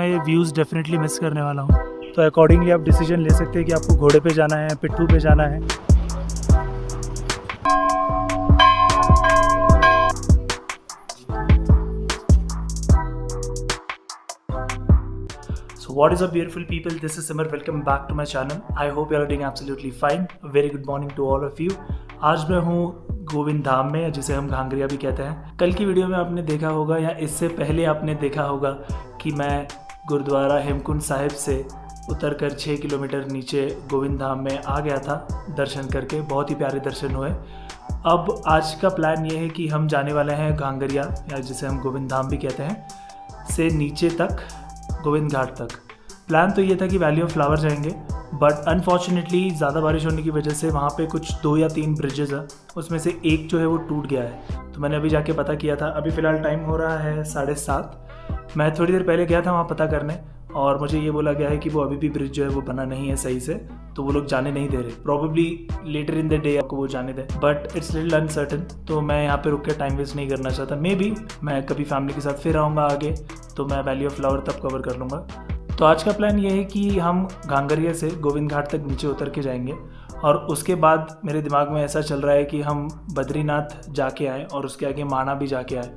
मैं ये views definitely miss करने वाला हूँ, तो अकॉर्डिंगली आप डिसीजन ले सकते हैं कि आपको घोड़े पे जाना है, पिट्ठू पे जाना है। So what is up beautiful people, this is Simar, welcome back to my channel. I hope you are doing absolutely fine. A very good morning to all of you. आज मैं हूँ गोविंद धाम में, जिसे हम घांगरिया भी कहते हैं। कल की वीडियो में आपने देखा होगा या इससे पहले आपने देखा होगा कि मैं गुरुद्वारा हेमकुंड साहिब से उतरकर 6 किलोमीटर नीचे गोविंद धाम में आ गया था दर्शन करके। बहुत ही प्यारे दर्शन हुए। अब आज का प्लान ये है कि हम जाने वाले हैं घांगरिया, या जिसे हम गोविंद धाम भी कहते हैं, से नीचे तक गोविंद घाट तक। प्लान तो ये था कि वैली ऑफ फ्लावर जाएंगे, बट अनफॉर्चुनेटली ज़्यादा बारिश होने की वजह से वहाँ पे कुछ 2 या 3 ब्रिजेज़ है, उसमें से एक जो है वो टूट गया है। तो मैंने अभी जाके पता किया था। अभी फ़िलहाल टाइम हो रहा है 7:30। मैं थोड़ी देर पहले गया था वहाँ पता करने, और मुझे ये बोला गया है कि वो अभी भी ब्रिज जो है वो बना नहीं है सही से, तो वो लोग जाने नहीं दे रहे। Probably later in the day आपको वो जाने दें, बट इट्स लिटिल अनसर्टन। तो मैं यहाँ पे रुक के टाइम वेस्ट नहीं करना चाहता। मे बी मैं कभी फैमिली के साथ फिर आऊँगा आगे, तो मैं वैली ऑफ फ्लावर तब कवर कर लूँगा। तो आज का प्लान ये है कि हम घांगरिया से गोविंद घाट तक नीचे उतर के जाएंगे, और उसके बाद मेरे दिमाग में ऐसा चल रहा है कि हम बद्रीनाथ जाके आए और उसके आगे माणा भी जाके आए।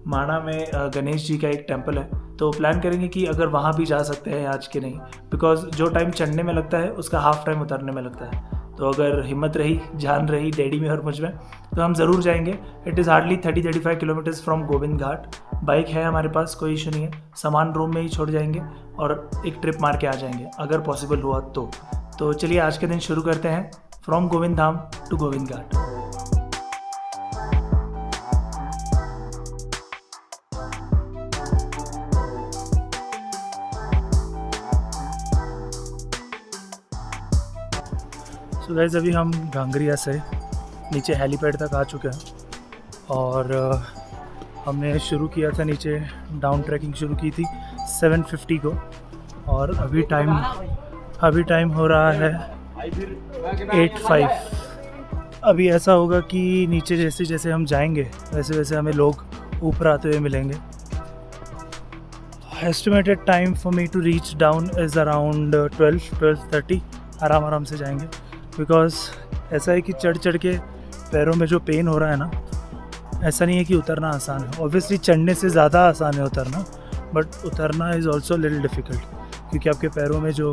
माणा में गणेश जी का एक टेम्पल है, तो प्लान करेंगे कि अगर वहाँ भी जा सकते हैं आज के नहीं, बिकॉज जो टाइम चढ़ने में लगता है उसका हाफ टाइम उतरने में लगता है। तो अगर हिम्मत रही, जान रही डैडी में और मुझ में, तो हम ज़रूर जाएंगे। It is hardly 30-35 kilometres from Govind Ghat. Bike है हमारे पास, कोई इशू नहीं है। सामान रूम में ही छोड़ जाएंगे और एक ट्रिप मार के आ जाएंगे अगर पॉसिबल हुआ तो चलिए आज के दिन शुरू करते हैं फ्रॉम गोविंद धाम टू गोविंद घाट। तो गाइस अभी हम घांगरिया से नीचे हेलीपैड तक आ चुके हैं, और हमने शुरू किया था नीचे डाउन ट्रैकिंग शुरू की थी 7:50 को, और अभी टाइम हो रहा है 8:05। अभी ऐसा होगा कि नीचे जैसे जैसे हम जाएंगे वैसे वैसे हमें लोग ऊपर आते हुए मिलेंगे। Estimated time for me to reach down is around 12-12:30। आराम से जाएंगे, बिकॉज ऐसा है कि चढ़ के पैरों में जो पेन हो रहा है ना, ऐसा नहीं है कि उतरना आसान है। ऑब्वियसली चढ़ने से ज़्यादा आसान है उतरना, बट उतरना इज़ ऑल्सो लिटिल डिफ़िकल्ट, क्योंकि आपके पैरों में जो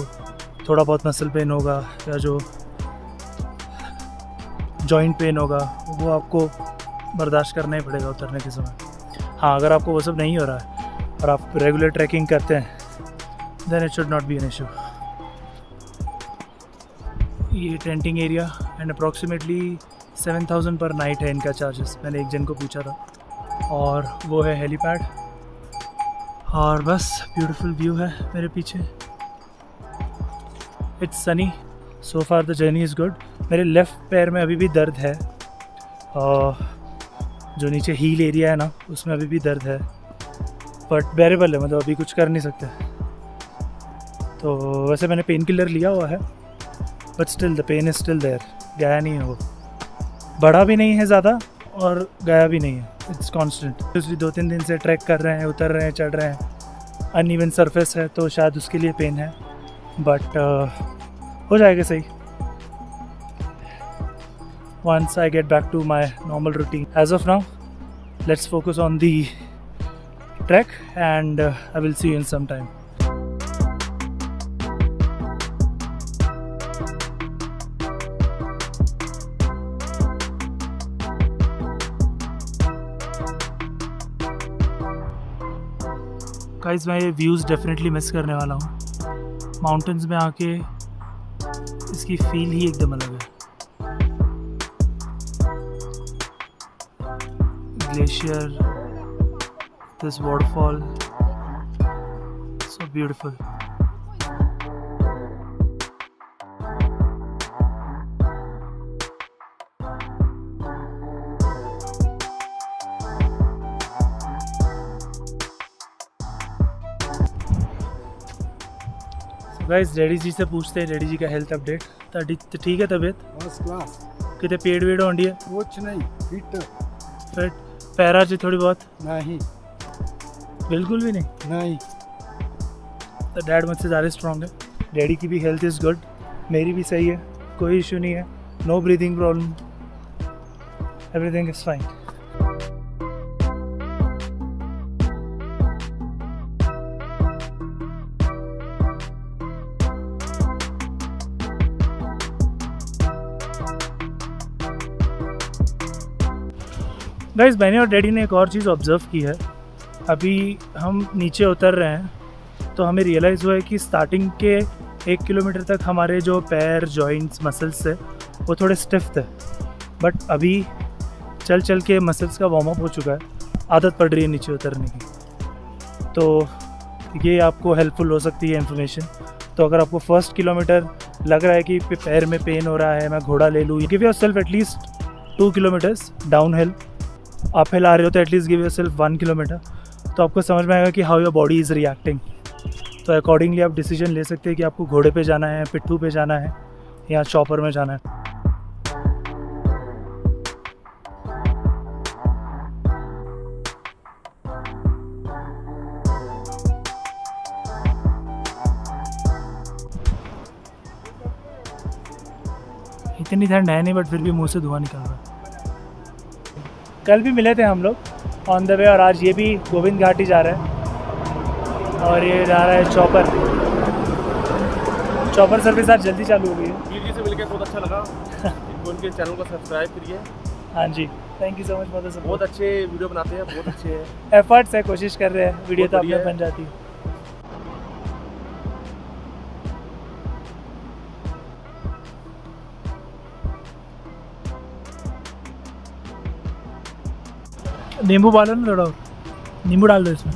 थोड़ा बहुत मसल पेन होगा या जो जॉइंट पेन होगा, वो आपको बर्दाश्त करना ही पड़ेगा उतरने के समय। हाँ, अगर आपको वो सब नहीं हो रहा है और आप रेगुलर ट्रैकिंग करते हैं, then it should not be an issue. ये tenting area and approximately 7,000 per night है इनका चार्जेस। मैंने एक जन को पूछा था, और वो है हेलीपैड। और बस ब्यूटीफुल व्यू है मेरे पीछे। It's Sunny, so far the journey is good. मेरे लेफ़्ट पैर में अभी भी दर्द है, और जो नीचे हील एरिया है ना, उसमें अभी भी दर्द है, बट बेरेबल है, मतलब अभी कुछ कर नहीं सकते। तो वैसे मैंने पेन किलर लिया हुआ है, but still the pain is still there. गया नहीं है वो, बढ़ा भी नहीं है ज़्यादा और गया भी नहीं है, इट्स कांस्टेंट। पिछले 2-3 दिन से ट्रैक कर रहे हैं, उतर रहे हैं, चढ़ रहे हैं। अनइवन सरफेस है तो शायद उसके लिए पेन है, बट हो जाएगा सही once I get back to my normal routine. As of now, let's focus on the trek, and I will see you in some time. Guys मैं ये व्यूज़ डेफिनेटली मिस करने वाला हूँ। माउंटेन्स में आके इसकी फील ही एकदम अलग है। Glacier, this waterfall, so beautiful. Guys daddy ji से पूछते हैं, डैडी जी का हेल्थ अपडेट। ठीक है तबीयत? First class. कितने पेड़ वेड़ होंडी है? कुछ नहीं, फिट। पैरा जी थोड़ी बहुत? नहीं, बिल्कुल भी नहीं। नहीं। डैड मुझसे ज़्यादा स्ट्रॉन्ग है, डैडी की भी हेल्थ इज़ गुड, मेरी भी सही है, कोई इशू नहीं है, no breathing problem, everything is fine. Guys, मैंने और डैडी ने एक और चीज़ ऑब्ज़र्व की है। अभी हम नीचे उतर रहे हैं तो हमें रियलाइज़ हुआ है कि स्टार्टिंग के 1 किलोमीटर तक हमारे जो पैर, जॉइंट्स, मसल्स थे वो थोड़े स्टिफ थे, बट अभी चल चल के मसल्स का वार्म अप हो चुका है, आदत पड़ रही है नीचे उतरने की। तो ये आपको हेल्पफुल हो सकती है इन्फॉर्मेशन। तो अगर आपको फर्स्ट किलोमीटर लग रहा है कि पैर में पेन हो रहा है, मैं घोड़ा ले लूँ, give yourself at least 2 kilometres down hill. आप हिल आ रहे हो तो एटलीस्ट गिव योरसेल्फ 1 किलोमीटर, तो आपको समझ में आएगा कि how your body is reacting. तो अकॉर्डिंगली आप डिसीजन ले सकते हैं कि आपको घोड़े पे जाना है, पिट्ठू पे जाना है या चॉपर में जाना है। इतनी ठंड है नहीं, बट फिर भी मुंह से धुआं निकल रहा है। कल भी मिले थे हम लोग ऑन द वे, और आज ये भी गोविंद घाट ही जा रहा है, और ये जा रहा है चॉपर। चॉपर सर्विस आज जल्दी चालू हो गई है। वीर जी से मिलकर बहुत अच्छा लगा। उनके चैनल को सब्सक्राइब करिए। हाँ जी, thank you so much for the support. बहुत अच्छे वीडियो बनाते हैं, बहुत अच्छे हैं। एफर्ट्स है, कोशिश कर रहे हैं, वीडियो तो अपने बन जाती है। नींबू डालो ना, थोड़ा नींबू डाल दो इसमें।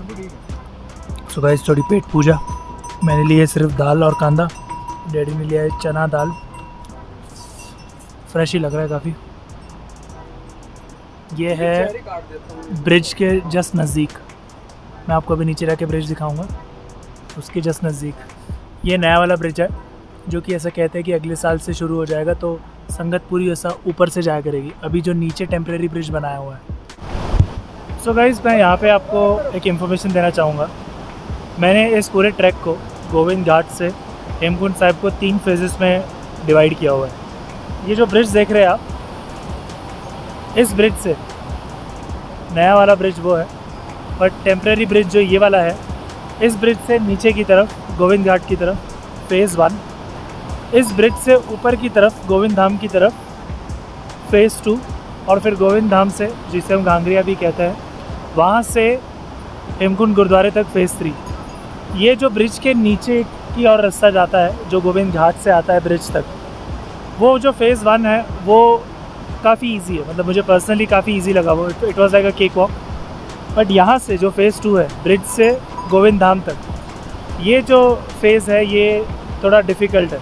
सो गाइस, थोड़ी पेट पूजा। मैंने लिए सिर्फ दाल और कांदा, डैडी ने लिया है चना दाल। फ्रेश ही लग रहा है काफ़ी। ये है ब्रिज के जस्ट नज़दीक, मैं आपको अभी नीचे रह के ब्रिज दिखाऊंगा, उसके जस्ट नज़दीक ये नया वाला ब्रिज है, जो कि ऐसा कहते हैं कि अगले साल से शुरू हो जाएगा, तो संगतपुरी ऐसा ऊपर से जाया करेगी। अभी जो नीचे टेम्प्रेरी ब्रिज बनाया हुआ है। सो गाइस, मैं यहाँ पे आपको एक इन्फॉर्मेशन देना चाहूँगा। मैंने इस पूरे ट्रैक को गोविंद घाट से हेमकुंड साहिब को 3 फेजेस में डिवाइड किया हुआ है। ये जो ब्रिज देख रहे हैं आप, इस ब्रिज से नया वाला ब्रिज वो है, और टेम्प्रेरी ब्रिज जो ये वाला है, इस ब्रिज से नीचे की तरफ गोविंद घाट की तरफ फ़ेज़ 1, इस ब्रिज से ऊपर की तरफ गोविंद धाम की तरफ फ़ेज़ 2, और फिर गोविंद धाम से, जिसे हम घांगरिया भी कहते हैं, वहाँ से हेमकुंड गुरुद्वारे तक फ़ेज़ 3। ये जो ब्रिज के नीचे की और रास्ता जाता है, जो गोविंद घाट से आता है ब्रिज तक, वो जो फ़ेज़ 1 है वो काफ़ी इजी है। मतलब मुझे पर्सनली काफ़ी इजी लगा वो, it was like a cake walk. But यहाँ से जो फ़ेज़ 2 है ब्रिज से गोविंद धाम तक, ये जो फेज़ है ये थोड़ा डिफ़िकल्ट है,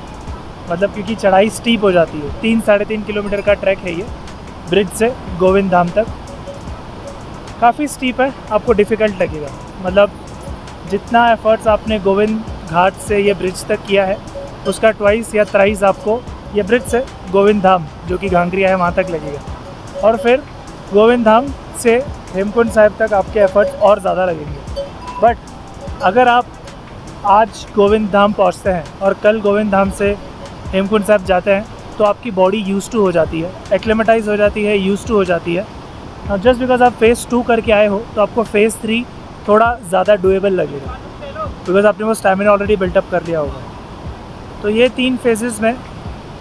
मतलब क्योंकि चढ़ाई स्टीप हो जाती है। 3-3.5 किलोमीटर का ट्रैक है ये ब्रिज से गोविंद धाम तक, काफ़ी स्टीप है, आपको डिफ़िकल्ट लगेगा। मतलब जितना एफर्ट्स आपने गोविंद घाट से ये ब्रिज तक किया है, उसका ट्वाइस या थ्राइस आपको ये ब्रिज से गोविंद धाम, जो कि घांगरिया है, वहाँ तक लगेगा। और फिर गोविंद धाम से हेमकुंड साहिब तक आपके एफर्ट्स और ज़्यादा लगेंगे। बट अगर आप आज गोविंद धाम पहुँचते हैं और कल गोविंद धाम से हेमकुंड साहिब जाते हैं, तो आपकी बॉडी यूज़ टू हो जाती है, एक्लेमेटाइज हो जाती है, यूज़ टू हो जाती है। जस्ट बिकॉज आप फ़ेज़ 2 करके आए हो, तो आपको फ़ेज़ 3 थोड़ा ज़्यादा डुएबल लगेगा, बिकॉज आपने वो स्टैमिना ऑलरेडी बिल्टअप कर लिया होगा। तो ये 3 फेजेस में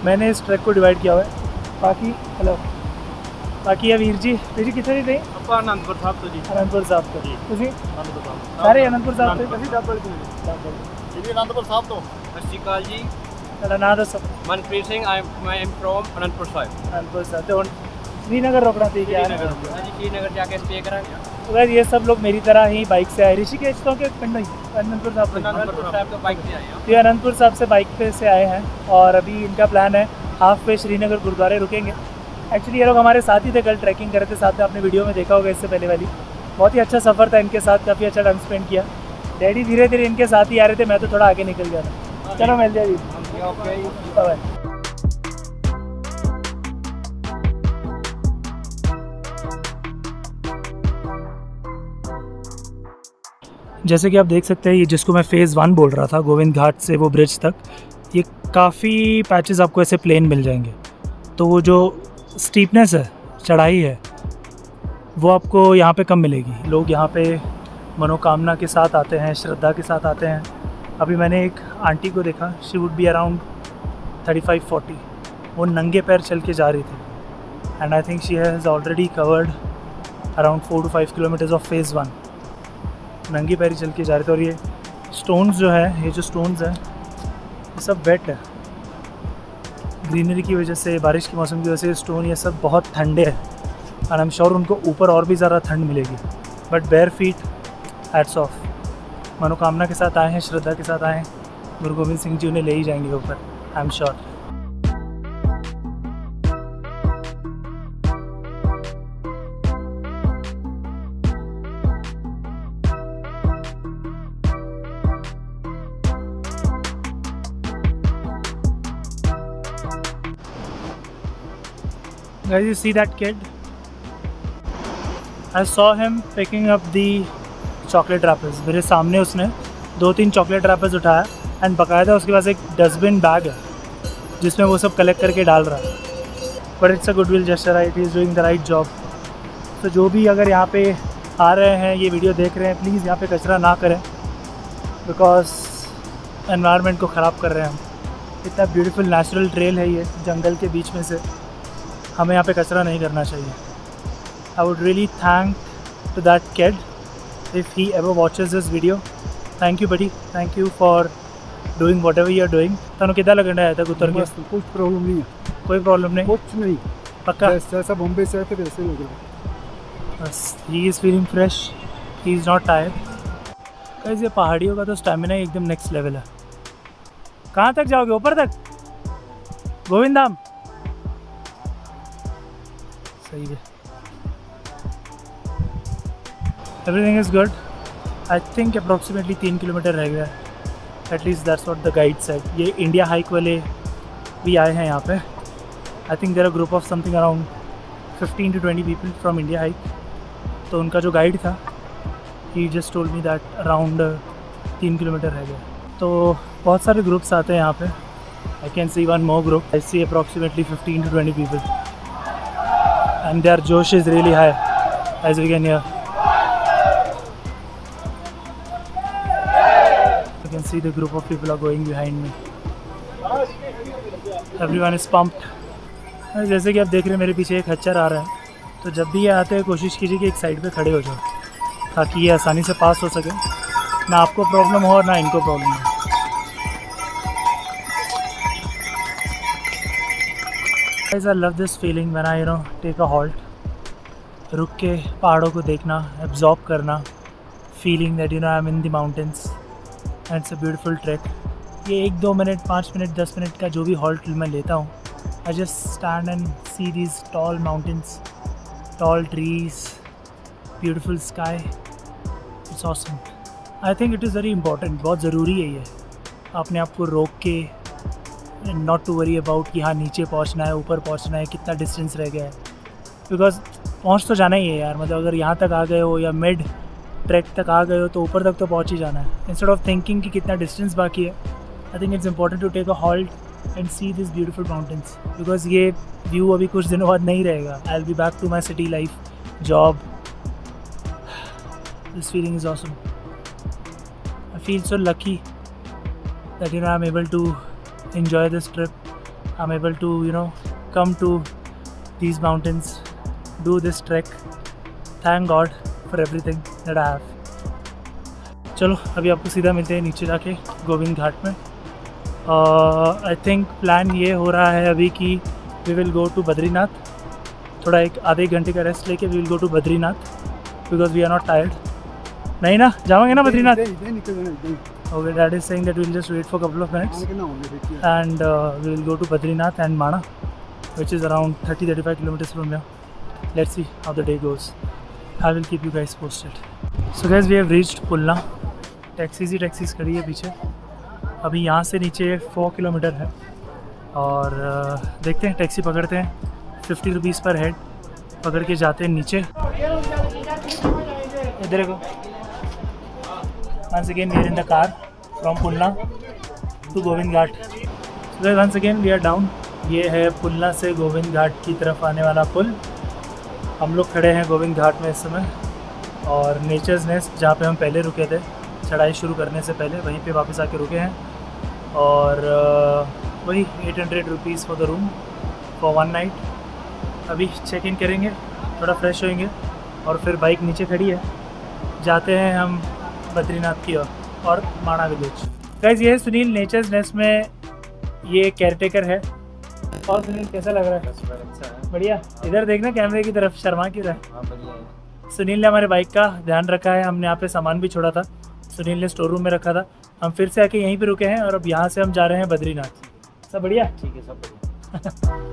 मैंने इस ट्रैक को डिवाइड किया हुआ है। बाकी ये वीर जी कितने थे? अनंतपुर साहब तो जी, अनंतपुर साहब तो ਤੁਸੀਂ ਸਾਰੇ ਅਨੰਦਪੁਰ ਸਾਹਿਬ ਤੋਂ? जी अनंतपुर साहब तो। सत श्री अकाल जी, ਤੁਹਾਡਾ ਨਾਮ ਦੱਸੋ? Manpreet Singh, I am from Anantapur Sahib. Anantapur साहब तो श्रीनगर रोकना थी क्या? श्रीनगर जाके स्टे करेंगे। तो वैसे ये सब लोग मेरी तरह ही बाइक से आए, ऋषिकेश तो के पिंड ही अनंतपुर साहब तो बाइक से आए हैं। ये अनंतपुर साहब से बाइक पे से आए हैं, और अभी इनका प्लान है हाफ पे श्रीनगर गुरुद्वारे रुकेंगे। एक्चुअली ये लोग हमारे साथ ही थे, कल ट्रैकिंग कर रहे थे साथ में, आपने वीडियो में देखा होगा इससे पहले वाली। बहुत ही अच्छा सफ़र था इनके साथ, काफ़ी अच्छा टाइम स्पेंड किया। डैडी धीरे धीरे इनके साथ ही आ रहे थे, मैं तो थोड़ा आगे निकल गया था। चलो मिल जाए, बाय। जैसे कि आप देख सकते हैं, ये जिसको मैं फ़ेज़ 1 बोल रहा था, गोविंद घाट से वो ब्रिज तक, ये काफ़ी पैचेस आपको ऐसे प्लेन मिल जाएंगे। तो वो जो स्टीपनेस है, चढ़ाई है, वो आपको यहाँ पे कम मिलेगी। लोग यहाँ पे मनोकामना के साथ आते हैं, श्रद्धा के साथ आते हैं। अभी मैंने एक आंटी को देखा, शी वुड बी अराउंड 35-40, वो नंगे पैर चल के जा रही थी। And I think she has already covered around 4 to 5 kilometres of phase 1। नंगी पैरी चल के जा रहे थे। और ये स्टोन्स जो है, ये जो स्टोन्स हैं, ये सब वेट है। ग्रीनरी की वजह से, बारिश के मौसम की वजह से स्टोन ये सब बहुत ठंडे हैं। एंड आई एम श्योर उनको ऊपर और भी ज़्यादा ठंड मिलेगी। But bare feet, hats off. मनोकामना के साथ आए हैं, श्रद्धा के साथ आए हैं, गुरु गोविंद सिंह जी उन्हें ले ही जाएंगे ऊपर, I am sure. Guys, you see that kid? I saw him picking up the chocolate wrappers. मेरे सामने उसने 2-3 चॉकलेट रैपर्स उठाया एंड बकायदा उसके पास एक डस्टबिन बैग है जिसमें वो सब कलेक्ट करके डाल रहा है। But it's a goodwill gesture, right? He is doing the right job. तो जो भी अगर यहाँ पे आ रहे हैं, ये वीडियो देख रहे हैं, प्लीज़ यहाँ पे कचरा ना करें, बिकॉज एनवायरनमेंट को ख़राब कर रहे हैं हम। इतना ब्यूटीफुल नेचुरल ट्रेल है ये, जंगल के बीच में से, हमें यहाँ पे कचरा नहीं करना चाहिए। I would really thank to that kid if he ever watches this video. Thank you buddy, thank you for doing whatever you are doing. Tanu कितना लगन रहा है तक उतर के? कुछ प्रॉब्लम नहीं है, कोई प्रॉब्लम नहीं, कुछ नहीं। पक्का? जैसा बॉम्बे से आए थे वैसे लग रहा है। बस he is feeling fresh, he is not tired. Guys, ये पहाड़ियों का तो स्टेमिना एकदम नेक्स्ट लेवल है। कहाँ तक जाओगे? ऊपर तक? गोविंद धाम? सही है। Everything is good. I think approximately 3 kilometre रह गया है, at least that's what the guide said. ये इंडिया हाइक वाले भी आए हैं यहाँ पे। I think there a group of something around 15 to 20 people from India hike. तो उनका जो गाइड था, he just told me that around 3 kilometre रह गया। तो बहुत सारे ग्रुप्स आते हैं यहाँ पे। I can see one more group. I see approximately 15 to 20 people and their josh is really high, as we can hear. You can see the group of people are going behind me. Everyone is pumped. जैसे कि आप देख रहे हैं, मेरे पीछे एक खच्चर आ रहा है। तो जब भी ये आते हैं, कोशिश कीजिए कि एक साइड पे खड़े हो जाओ, ताकि ये आसानी से पास हो सके, ना आपको प्रॉब्लम हो और ना इनको प्रॉब्लम हो। I love this feeling when I take a halt, रुक के पहाड़ों को देखना, एब्जॉर्ब करना, feeling that I M in the mountains and it's a beautiful track. ये 1-2 मिनट, 5 मिनट, 10 मिनट का जो भी हॉल्ट मैं लेता हूँ, I just stand and see these tall mountains, tall trees, beautiful sky, it's awesome. I think it is very important, बहुत ज़रूरी है ये, अपने आप को रोक के, नॉट टू वरी अबाउट कि हाँ नीचे पहुँचना है, ऊपर पहुँचना है, कितना डिस्टेंस रह गया है, बिकॉज पहुँच तो जाना ही है यार। मतलब अगर यहाँ तक आ गए हो या मिड ट्रैक तक आ गए हो तो ऊपर तक तो पहुँच ही जाना है। इंस्टेड ऑफ थिंकिंग कि कितना डिस्टेंस बाकी है, I think it's important to take a halt and see this beautiful mountains, because ये व्यू अभी कुछ दिनों बाद नहीं रहेगा। I will be back to my city life, job. This feeling is awesome. I feel so lucky that I am able to enjoy this trip. I'm able to come to these mountains, do this trek. Thank God for everything that I have. चलो अभी आपको सीधा मिलते हैं नीचे जाके गोविंद घाट में। I think plan ये हो रहा है अभी कि we will go to Badrinath. थोड़ा एक आधे घंटे का रेस्ट लेके we will go to Badrinath, because we are not tired. नहीं ना, जाओगे ना Badrinath? Okay, Dad is saying that we'll just wait for a couple of minutes and we will go to Badrinath and Mana, which is around 30-35 kilometers from here. Let's see how the day goes. I will keep you guys posted. So guys, we have reached Pulna. Taxis खड़ी है पीछे। अभी यहाँ से नीचे 4 kilometre है और देखते हैं, टैक्सी पकड़ते हैं। 50 रुपीज़ पर हेड पकड़ के जाते हैं नीचे। इधर को once again we are in the car from Pulna to Govind Ghat. So once again we are down. ये है पुलना से गोविंद घाट की तरफ आने वाला पुल. हम लोग खड़े हैं गोविंद घाट में इस समय और नेचर्स नेस्ट जहाँ पे हम पहले रुके थे चढ़ाई शुरू करने से पहले वहीं पे वापस आके रुके हैं और वही 800 rupees for the room for 1 night. अभी चेक इन करेंगे, थोड़ा फ्रेश होएंगे और फिर बाइक नीचे खड़ी है, जाते हैं हम बद्रीनाथ की ओर और माणा विलेज. गाइस ये है सुनील नेचर्स नेस्ट में, ये केयरटेकर है. और सुनील कैसा लग रहा है? अच्छा है. बढ़िया. इधर देखना कैमरे की तरफ, शर्मा क्यों रहा है? हाँ बढ़िया है. सुनील ने हमारे बाइक का ध्यान रखा है. हमने यहाँ पे सामान भी छोड़ा था, सुनील ने स्टोर रूम में रखा था. हम फिर से आके यहीं पे रुके हैं और अब यहाँ से हम जा रहे हैं बद्रीनाथ. सब बढ़िया? ठीक है, सब बढ़िया.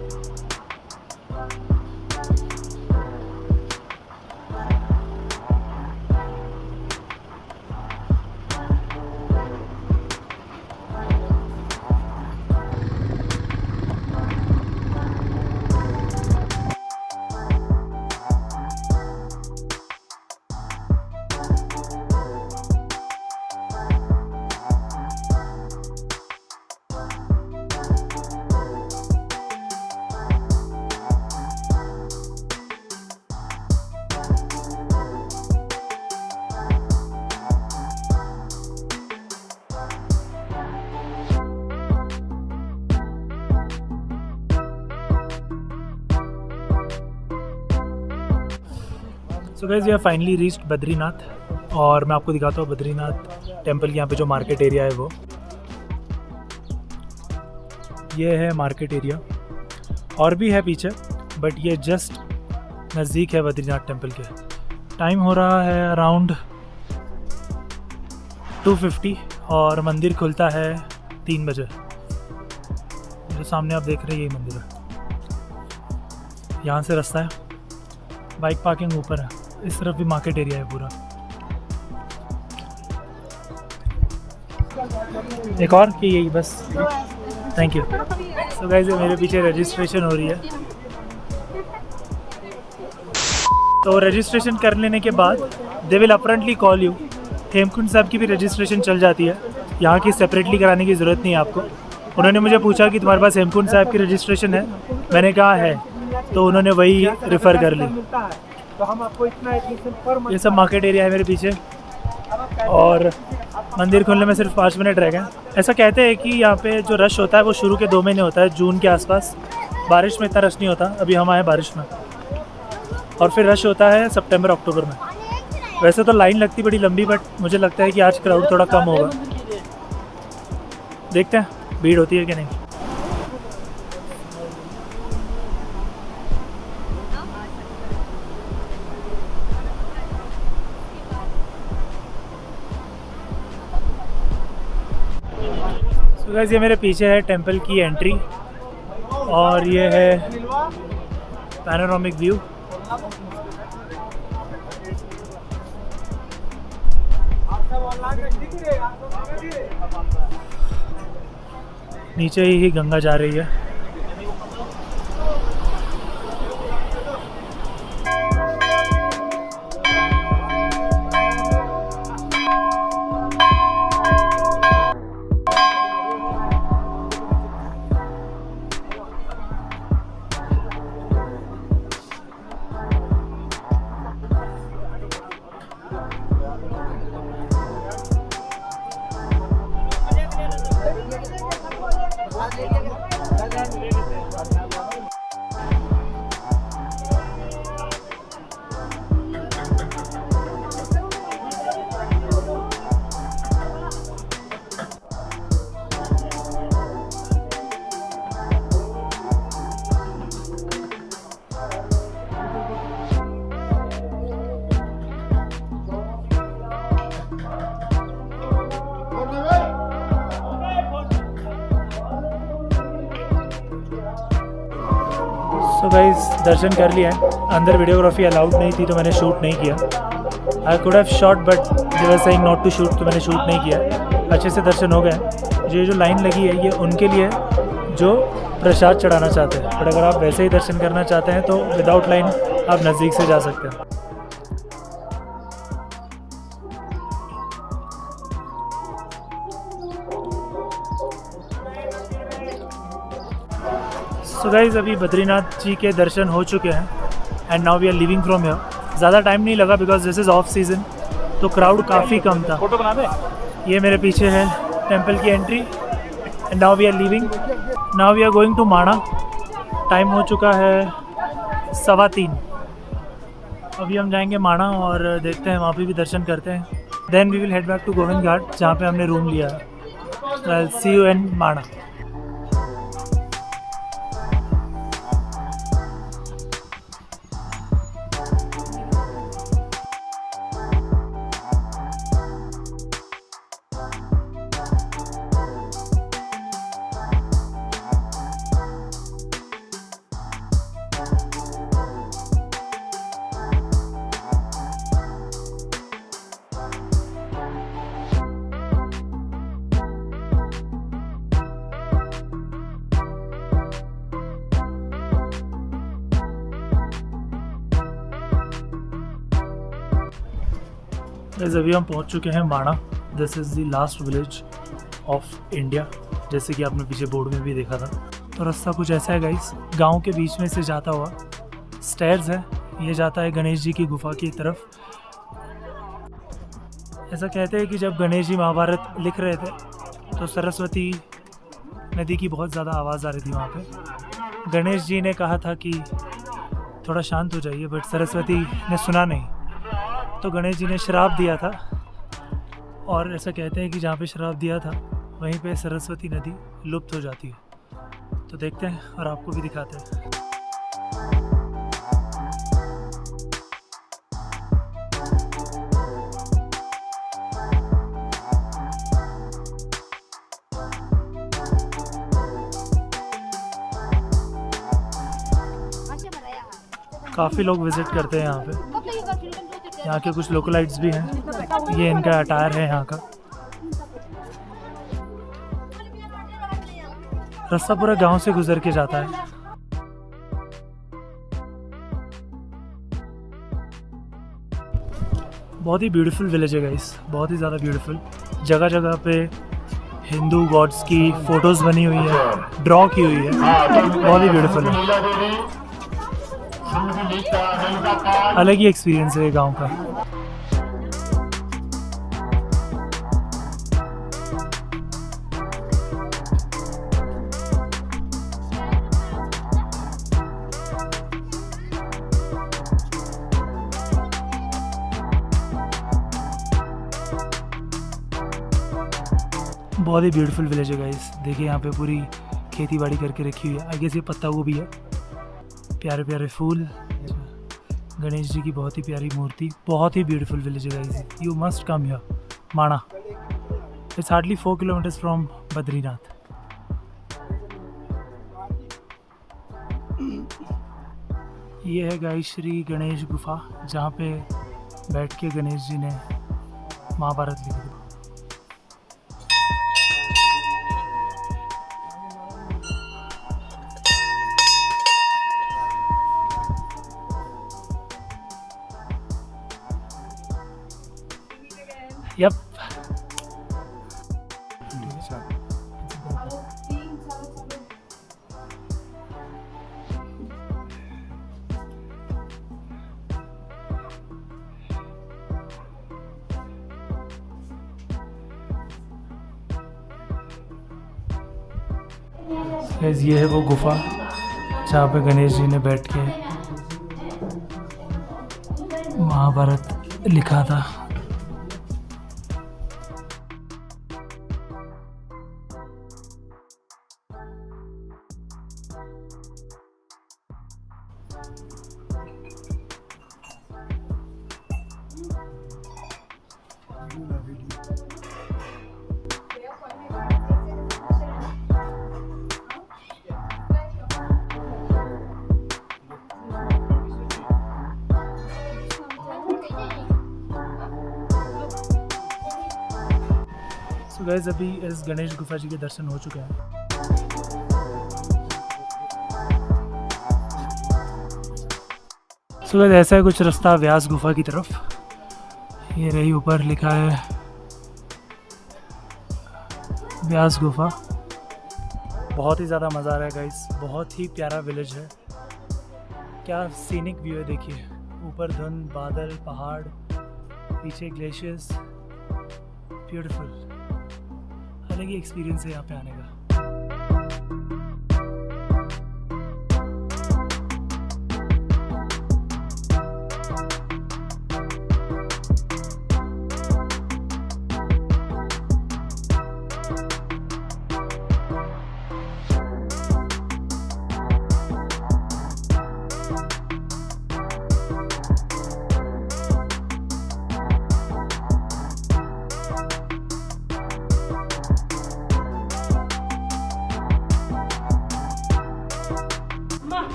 So guys we have finally reached Badrinath और मैं आपको दिखाता हूँ बद्रीनाथ टेंपल की यहाँ पे जो मार्केट एरिया है वो ये है मार्केट एरिया. और भी है पीछे बट ये जस्ट नज़दीक है बद्रीनाथ टेंपल के. टाइम हो रहा है अराउंड 2:50 और मंदिर खुलता है 3 बजे. जो सामने आप देख रहे हैं यही मंदिर है. यहाँ से रास्ता है, बाइक पार्किंग ऊपर है. इस तरफ भी मार्केट एरिया है पूरा. एक और कि यही बस? Thank you. सो गाइस मेरे पीछे रजिस्ट्रेशन हो रही है. तो रजिस्ट्रेशन कर लेने के बाद they will upfrontly call you. Hemkund Sahib की भी रजिस्ट्रेशन चल जाती है, यहाँ की सेपरेटली कराने की ज़रूरत नहीं है आपको. उन्होंने मुझे पूछा कि तुम्हारे पास हेमकुंड साहब की रजिस्ट्रेशन है? मैंने कहा है, तो उन्होंने वही रेफ़र कर ली. तो हम आपको इतना एडमिशन ये सब मार्केट एरिया है मेरे पीछे और मंदिर खुलने में सिर्फ 5 मिनट रह गए. ऐसा कहते हैं कि यहाँ पे जो रश होता है वो शुरू के 2 महीने होता है, जून के आसपास. बारिश में इतना रश नहीं होता. अभी हम आए बारिश में और फिर रश होता है सितंबर अक्टूबर में. वैसे तो लाइन लगती बड़ी लंबी बट मुझे लगता है कि आज क्राउड थोड़ा कम होगा. देखते हैं भीड़ होती है कि नहीं. तो गाइस ये मेरे पीछे है टेंपल की एंट्री और ये है पैनोरामिक व्यू. नीचे ही गंगा जा रही है. सो गाइस दर्शन कर लिया है. अंदर वीडियोग्राफी अलाउड नहीं थी तो मैंने शूट नहीं किया. I could have shot but they were saying not to shoot, तो मैंने शूट नहीं किया. अच्छे से दर्शन हो गए. जो लाइन लगी है ये उनके लिए जो प्रसाद चढ़ाना चाहते हैं, बट अगर आप वैसे ही दर्शन करना चाहते हैं तो विदाउट लाइन आप नज़दीक से जा सकते हैं. सो गाइस अभी बद्रीनाथ जी के दर्शन हो चुके हैं and now we are leaving from here. ज़्यादा टाइम नहीं लगा because this is off season, तो क्राउड काफ़ी कम था। फोटो बना दे। ये मेरे पीछे है टेंपल की entry and now we are leaving. Now we are going to Mana. Time हो चुका है 3:15। अभी हम जाएंगे माणा और देखते हैं, वहाँ पे भी दर्शन करते हैं। Then we will head back to Govind Ghat जहाँ पे हमने रूम लिया है। I will see you in Mana. Guys अभी हम पहुंच चुके हैं Mana. This is the last village of India, जैसे कि आपने पीछे बोर्ड में भी देखा था। तो रास्ता कुछ ऐसा है गाइस, गांव के बीच में से जाता हुआ स्टेयर्स है, ये जाता है गणेश जी की गुफा की तरफ। ऐसा कहते हैं कि जब गणेश जी महाभारत लिख रहे थे तो सरस्वती नदी की बहुत ज़्यादा आवाज़ आ रही थी वहाँ पे। गणेश जी ने कहा था कि थोड़ा शांत हो जाइए, बट सरस्वती ने सुना नहीं, तो गणेश जी ने श्राप दिया था। और ऐसा कहते हैं कि जहाँ पे श्राप दिया था वहीं पे सरस्वती नदी लुप्त हो जाती है। तो देखते हैं और आपको भी दिखाते हैं। काफ़ी लोग विज़िट करते हैं यहाँ पे। यहाँ के कुछ लोकलाइट्स भी हैं। ये इनका अटायर है यहाँ का। रास्ता पूरा गांव से गुजर के जाता है। बहुत ही ब्यूटीफुल विलेज है गाइस, बहुत ही ज़्यादा ब्यूटीफुल। जगह जगह पे हिंदू गॉड्स की फोटोज़ बनी हुई है, ड्रॉ की हुई है, बहुत ही ब्यूटीफुल है। अलग ही एक्सपीरियंस है गांव का। बहुत ही ब्यूटीफुल विलेज है गाइस। देखिए यहाँ पे पूरी खेती बाड़ी करके रखी हुई है। आई गेस ये पत्ता गोभी है। प्यारे प्यारे फूल, गणेश जी की बहुत ही प्यारी मूर्ति। बहुत ही ब्यूटीफुल विलेज है guys, you must come here Mana. It's hardly 4 kilometres from Badrinath. ये है गाइस श्री गणेश गुफा, जहाँ पे बैठ के गणेश जी ने महाभारत लिखी थी। Yep. ये है वो गुफा जहाँ पे गणेश जी ने बैठ के महाभारत लिखा था। तो गाइस अभी इस गणेश गुफा जी के दर्शन हो चुके हैं। सो गाइस ऐसा है कुछ रास्ता व्यास गुफा की तरफ। ये रही, ऊपर लिखा है व्यास गुफा। बहुत ही ज़्यादा मज़ा आ रहा है गाइस, बहुत ही प्यारा विलेज है। क्या सीनिक व्यू है, देखिए ऊपर धुंध, बादल, पहाड़, पीछे ग्लेशियर्स, ब्यूटीफुल। अलग ही एक्सपीरियंस है यहाँ पे आने का।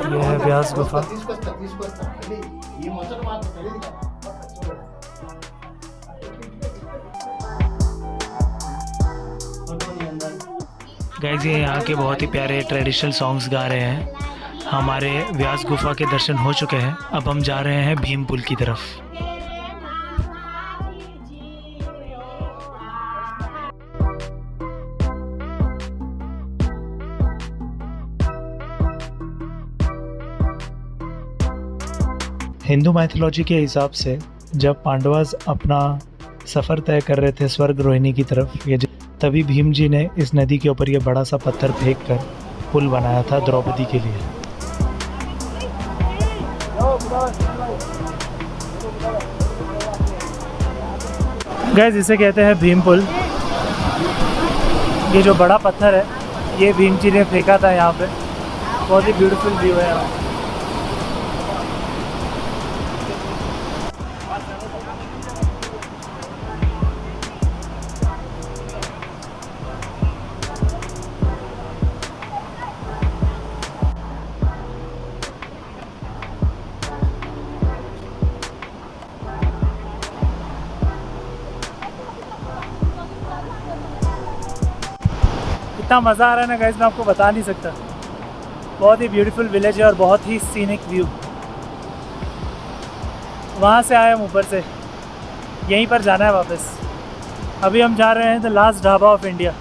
ये है व्यास गुफा। गाइस ये यहाँ के बहुत ही प्यारे ट्रेडिशनल सॉन्ग्स गा रहे हैं। हमारे व्यास गुफा के दर्शन हो चुके हैं, अब हम जा रहे हैं भीम पुल की तरफ। हिंदू माइथोलॉजी के हिसाब से जब पांडवास अपना सफ़र तय कर रहे थे स्वर्ग रोहिणी की तरफ, तभी भीम जी ने इस नदी के ऊपर ये बड़ा सा पत्थर फेंक कर पुल बनाया था द्रौपदी के लिए। गाइस इसे कहते हैं भीम पुल। ये जो बड़ा पत्थर है ये भीम जी ने फेंका था यहाँ पे। बहुत ही ब्यूटीफुल व्यू है यहाँ। इतना मज़ा आ रहा है ना गाइस, मैं आपको बता नहीं सकता। बहुत ही ब्यूटीफुल विलेज है और बहुत ही सीनिक व्यू। वहाँ से आए हम ऊपर से, यहीं पर जाना है वापस। अभी हम जा रहे हैं the last dhaba of India.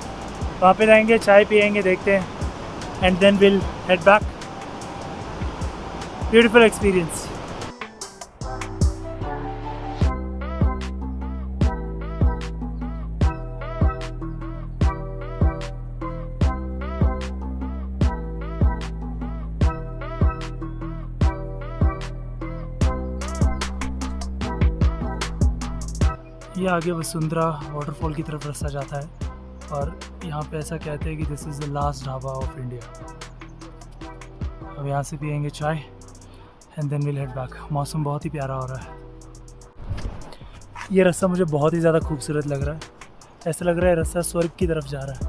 वहाँ पे जाएंगे, चाय पियेंगे, देखते हैं, and then will head back. Beautiful experience. ये आगे वसुंधरा वाटरफॉल की तरफ रास्ता जाता है और यहाँ पे ऐसा कहते हैं कि this is the last dhaba of India. अब यहाँ से पियेंगे चाय and then will head back. मौसम बहुत ही प्यारा हो रहा है। ये रास्ता मुझे बहुत ही ज़्यादा खूबसूरत लग रहा है। ऐसा लग रहा है रास्ता स्वर्ग की तरफ जा रहा है।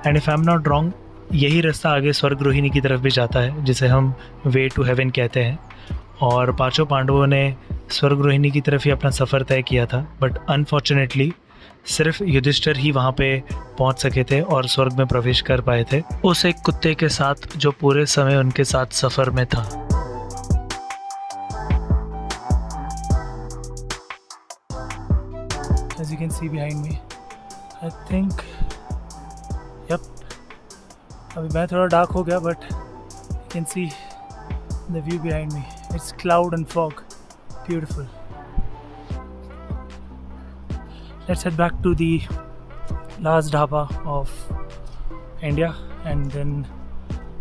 And if I am not wrong, यही रास्ता आगे स्वर्ग रोहिणी की तरफ भी जाता है, जिसे हम वे टू हेवन कहते हैं। और पांचों पांडवों ने स्वर्ग रोहिणी की तरफ ही अपना सफ़र तय किया था, बट अनफॉर्चुनेटली सिर्फ युधिष्ठिर ही वहाँ पे पहुँच सके थे और स्वर्ग में प्रवेश कर पाए थे, उस एक कुत्ते के साथ जो पूरे समय उनके साथ सफ़र में था। As you can see behind me, I think, yep, अभी मैं थोड़ा डार्क हो गया, but you can see the view behind me. It's cloud and fog. Beautiful. Let's head back to the last dhaba of India and then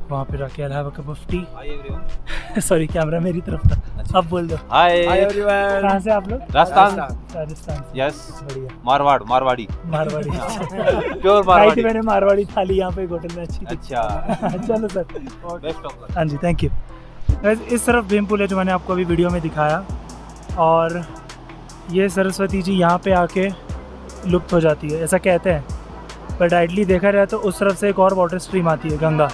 वहाँ पे जाके I'll have a cup of tea. Hi everyone. Sorry, camera मेरी तरफ था। अब बोल दो। Hi. Hi everyone. कहाँ से आप लोग? राजस्थान। Yes. बढ़िया। मारवाड़ी। प्योर मारवाड़ी। मैंने मारवाड़ी थाली यहाँ पे होटल में अच्छी थी। अच्छा। चलो सर। Best of luck. हाँ जी, थैंक यू। इस तरफ भीम पुल है जो मैंने आपको अभी वीडियो में दिखाया, और ये सरस्वती जी यहाँ पे आके लुप्त हो जाती है ऐसा कहते हैं, पर डायरेक्टली देखा जाए तो उस तरफ से एक और वाटर स्ट्रीम आती है गंगा,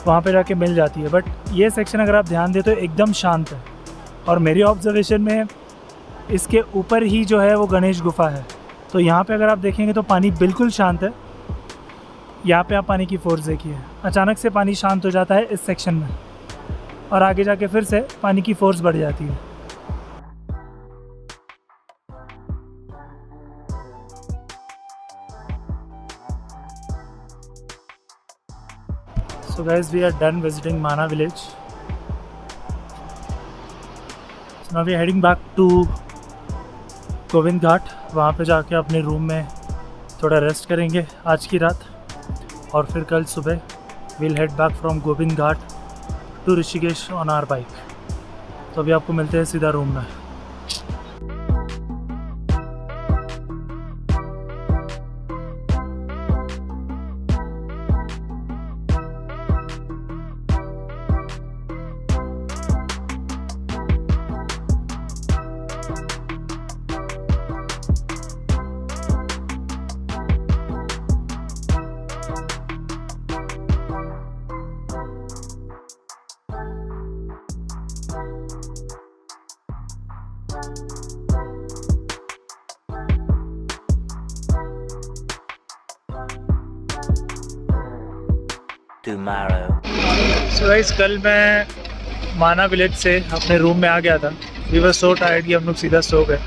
वहाँ पे जाके मिल जाती है। बट ये सेक्शन अगर आप ध्यान दें तो एकदम शांत है, और मेरी ऑब्जर्वेशन में इसके ऊपर ही जो है वो गणेश गुफा है। तो यहाँ पे अगर आप देखेंगे तो पानी बिल्कुल शांत है। यहाँ पे आप पानी की फोर्स देखिए, अचानक से पानी शांत हो जाता है इस सेक्शन में, और आगे जाके फिर से पानी की फोर्स बढ़ जाती है। So guys, we are done visiting Mana village. So now we are heading back to Govind Ghat. वहाँ पे जाके अपने रूम में थोड़ा रेस्ट करेंगे आज की रात और फिर कल सुबह we'll head back from Govind Ghat to Rishikesh on our bike. तो अभी आपको मिलते हैं सीधा रूम में. So guys, कल मैं माना विलेज से अपने रूम में आ गया था. वी वर सो टायर्ड कि हम लोग सीधा सो गए.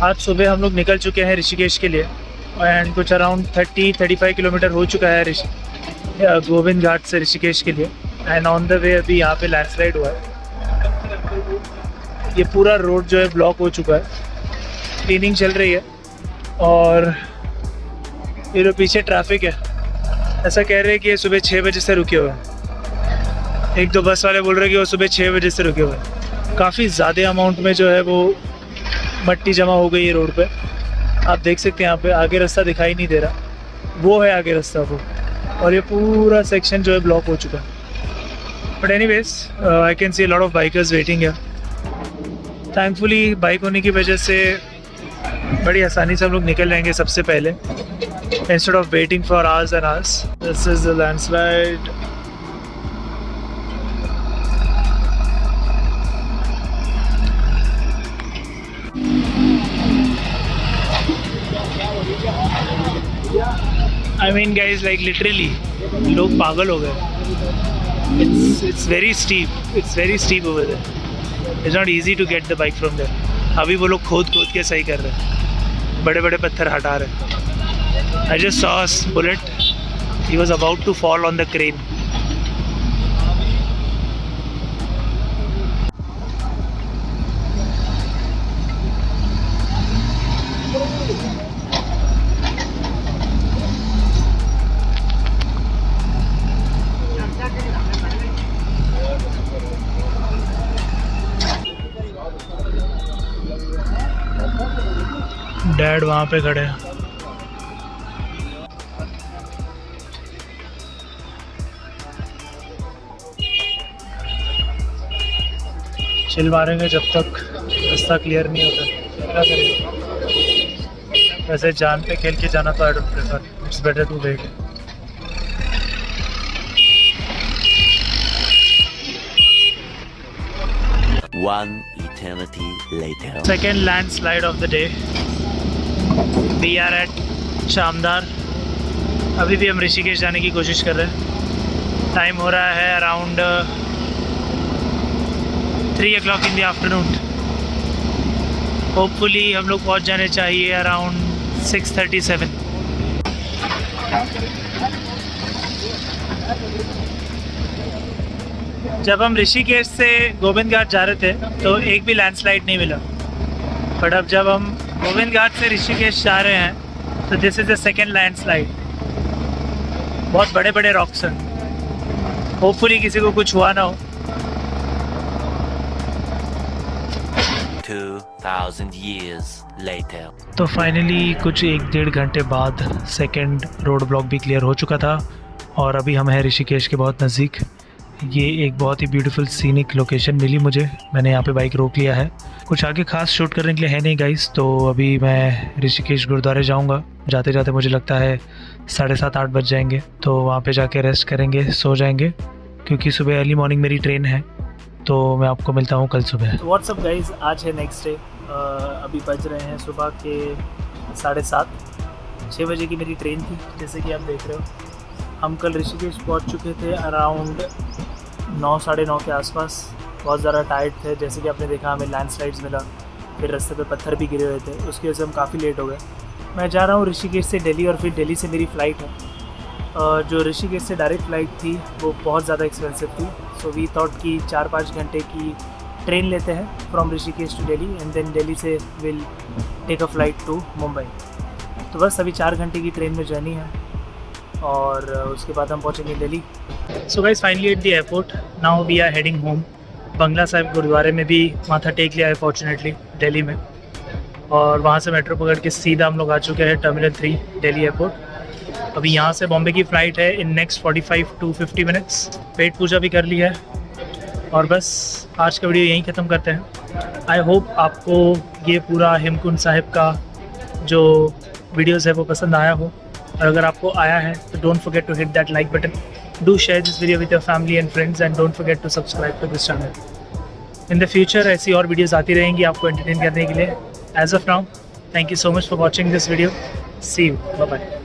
आज सुबह हम लोग निकल चुके हैं ऋषिकेश के लिए एंड कुछ अराउंड 30-35 किलोमीटर हो चुका है गोविंद घाट से ऋषिकेश के लिए. एंड ऑन द वे अभी यहाँ पे लैंडस्लाइड हुआ है. ये पूरा रोड जो है ब्लॉक हो चुका है. क्लीनिंग चल रही है और ये जो पीछे ट्रैफिक है ऐसा कह रहे हैं कि ये सुबह 6 बजे से रुके हुए हैं. एक दो बस वाले बोल रहे हैं कि वो सुबह 6 बजे से रुके हुए हैं. काफ़ी ज़्यादा अमाउंट में जो है वो मट्टी जमा हो गई है रोड पे. आप देख सकते हैं यहाँ पे आगे रास्ता दिखाई नहीं दे रहा. वो है आगे रास्ता वो, और ये पूरा सेक्शन जो है ब्लॉक हो चुका है. But anyways I can see lot of bikers waiting है. थैंकफुली बाइक होने की वजह से बड़ी आसानी से हम लोग निकल जाएंगे सबसे पहले, instead of waiting for hours and hours. This is the landslide. I mean guys, like literally लोग पागल हो गए. It's very steep. It's very steep over there. It's not easy to get the bike from there. अभी वो लोग खोद के सही कर रहे हैं, बड़े बड़े पत्थर हटा रहे हैं. I just saw a bullet. He was about to fall on the crane. Dad वहाँ पे खड़े हैं. चिल मारेंगे जब तक रास्ता क्लियर नहीं होता. क्या करेंगे, वैसे जान पे खेल के जाना तो I don't prefer. It's better to wait. One eternity later. Second landslide of the day. We are at शामदार. अभी भी हम ऋषिकेश जाने की कोशिश कर रहे हैं. टाइम हो रहा है around 3 o'clock in the afternoon. Hopefully हम लोग पहुंच जाने चाहिए अराउंड 6:37. जब हम ऋषिकेश से गोविंद घाट जा रहे थे तो एक भी लैंडस्लाइड नहीं मिला. बट अब जब हम गोविंद घाट से ऋषिकेश जा रहे हैं तो this is the second landslide. बहुत बड़े बड़े रॉक्स हैं. होपफुली किसी को कुछ हुआ ना हो. 2000 years later. तो फाइनली कुछ 1-1.5 घंटे बाद सेकेंड रोड ब्लॉक भी क्लियर हो चुका था और अभी हम हैं ऋषिकेश के बहुत नज़दीक. ये एक बहुत ही ब्यूटीफुल सीनिक लोकेशन मिली मुझे. मैंने यहाँ पे बाइक रोक लिया है. कुछ आगे खास शूट करने के लिए है नहीं गाइस. तो अभी मैं ऋषिकेश गुरुद्वारे जाऊँगा. जाते जाते मुझे लगता है 7:30-8 बज जाएंगे. तो वहाँ पे जाके रेस्ट करेंगे, सो जाएंगे, क्योंकि सुबह अर्ली मॉर्निंग मेरी ट्रेन है. तो मैं आपको मिलता हूँ कल सुबह. व्हाट्सअप गाइस, आज है नेक्स्ट डे. अभी बज रहे हैं सुबह के 7:30. 6 बजे की मेरी ट्रेन थी जैसे कि आप देख रहे हो. हम कल ऋषिकेश पहुंच चुके थे अराउंड 9-9:30 के आसपास. बहुत ज़्यादा टाइट थे, जैसे कि आपने देखा हमें लैंडस्लाइड्स मिला, फिर रास्ते पे पत्थर भी गिरे हुए थे, उसकी वजह से हम काफ़ी लेट हो गए. मैं जा रहा हूँ ऋषिकेश से दिल्ली और फिर दिल्ली से मेरी फ़्लाइट है. जो ऋषिकेश से डायरेक्ट फ़्लाइट थी वो बहुत ज़्यादा एक्सपेंसिव थी, सो वी थॉट कि 4-5 घंटे की ट्रेन लेते हैं from Rishikesh to Delhi and then Delhi से will take a flight to Mumbai. तो बस अभी 4 घंटे की ट्रेन में जर्नी है और उसके बाद हम पहुँचेंगे Delhi. So guys finally at the airport, now we are heading home. Bangla Sahib गुरुद्वारे में भी माथा टेक लिया है फॉर्चुनेटली दिल्ली में, और वहाँ से मेट्रो पकड़ के सीधा हम लोग आ चुके हैं टर्मिनल 3 दिल्ली एयरपोर्ट। अभी यहाँ से बॉम्बे की फ़्लाइट है इन नेक्स्ट 45 to 50 मिनट्स। पेट पूजा भी कर ली है और बस आज का वीडियो यहीं ख़त्म करते हैं। आई होप आपको ये पूरा हेमकुंड साहिब का जो वीडियोज़ है वो पसंद आया हो, और अगर आपको आया है तो don't forget to hit that like button, do share this video with your family and friends and don't forget to subscribe to this channel. In the future ऐसी और वीडियोज़ आती रहेंगी आपको एंटरटेन करने के लिए। As of now, thank you so much for watching this video. See you, bye bye.